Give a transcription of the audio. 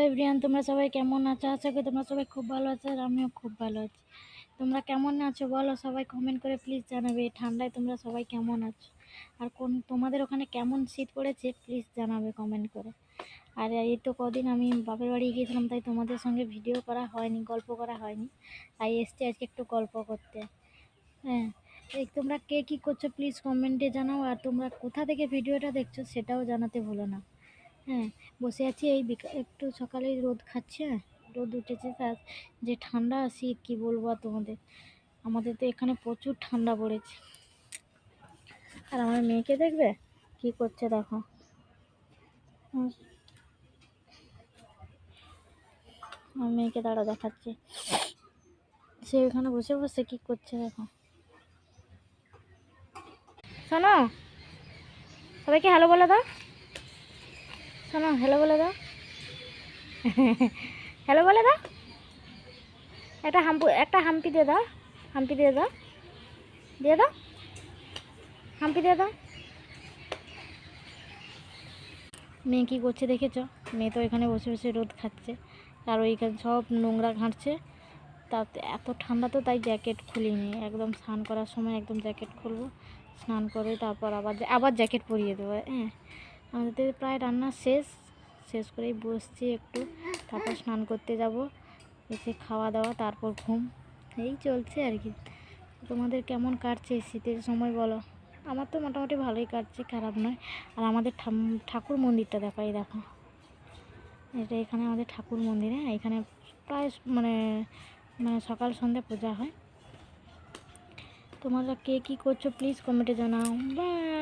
Everyone, তোমরা সবাই কেমন আছো? আশা করি তোমরা সবাই খুব ভালো আছো, আর আমিও খুব ভালো আছি। তোমরা কেমন আছো বলো, সবাই কমেন্ট করে প্লিজ জানাবে। এই ঠান্ডায় তোমরা সবাই কেমন আছো, আর তোমাদের ওখানে কেমন শীত পড়েছে প্লিজ জানাবে কমেন্ট করে। আর এই তো কদিন আমি বাপের বাড়ি গিয়েছিলাম, তাই তোমাদের সঙ্গে ভিডিও করা হয়নি, গল্প করা হয়নি, তাই এসছি আজকে একটু গল্প করতে। হ্যাঁ, এই তোমরা কে কী করছো প্লিজ কমেন্টে জানাও, আর তোমরা কোথা থেকে ভিডিওটা দেখছো সেটাও জানাতে ভুলো না। হ্যাঁ, বসে আছি এই একটু সকালেই রোদ খাচ্ছে, রোদ উঠেছে, তার যে ঠান্ডা শীত কি বলবো আর তোমাদের। আমাদের তো এখানে প্রচুর ঠান্ডা পড়েছে। আর আমার মেয়েকে দেখবে কি করছে দেখো। আমার মেয়েকে দাঁড়া দেখাচ্ছে, সে এখানে বসে বসে কি করছে দেখো। শোনো, সবাইকে হ্যালো বলে দাও। শোনো, হ্যালো বলে দাও। হ্যালো বলে দাও। একটা হাম্পি দিয়ে দাও, হাম্পি দিয়ে দাও, দিয়ে দাও, হাম্পি দিয়ে দাও। মেয়ে কী করছে দেখেছো? মেয়ে তো এখানে বসে বসে রোদ খাচ্ছে, আর ওইখানে সব নোংরা ঘাঁটছে। তাতে এত ঠান্ডা তো, তাই জ্যাকেট খুলিনি, একদম স্নান করার সময় একদম জ্যাকেট খুলবো, স্নান করে তারপর আবার জ্যাকেট পরিয়ে দেবো। হ্যাঁ, আমাদের প্রায় রান্না শেষ করেই বসছি একটু, তারপর স্নান করতে যাব, এসে খাওয়া দাওয়া, তারপর ঘুম। এই চলছে আর কি। তোমাদের কেমন কাটছে শীতের সময় বলো? আমার তো মোটামুটি ভালোই কাটছে, খারাপ নয়। আর আমাদের ঠাকুর মন্দিরটা দেখাই দেখো, এটা এখানে আমাদের ঠাকুর মন্দির। হ্যাঁ, এখানে প্রায় মানে সকাল সন্ধ্যা পূজা হয়। তোমরা কে কী করছো প্লিজ কমেন্টে জানাও। বাই।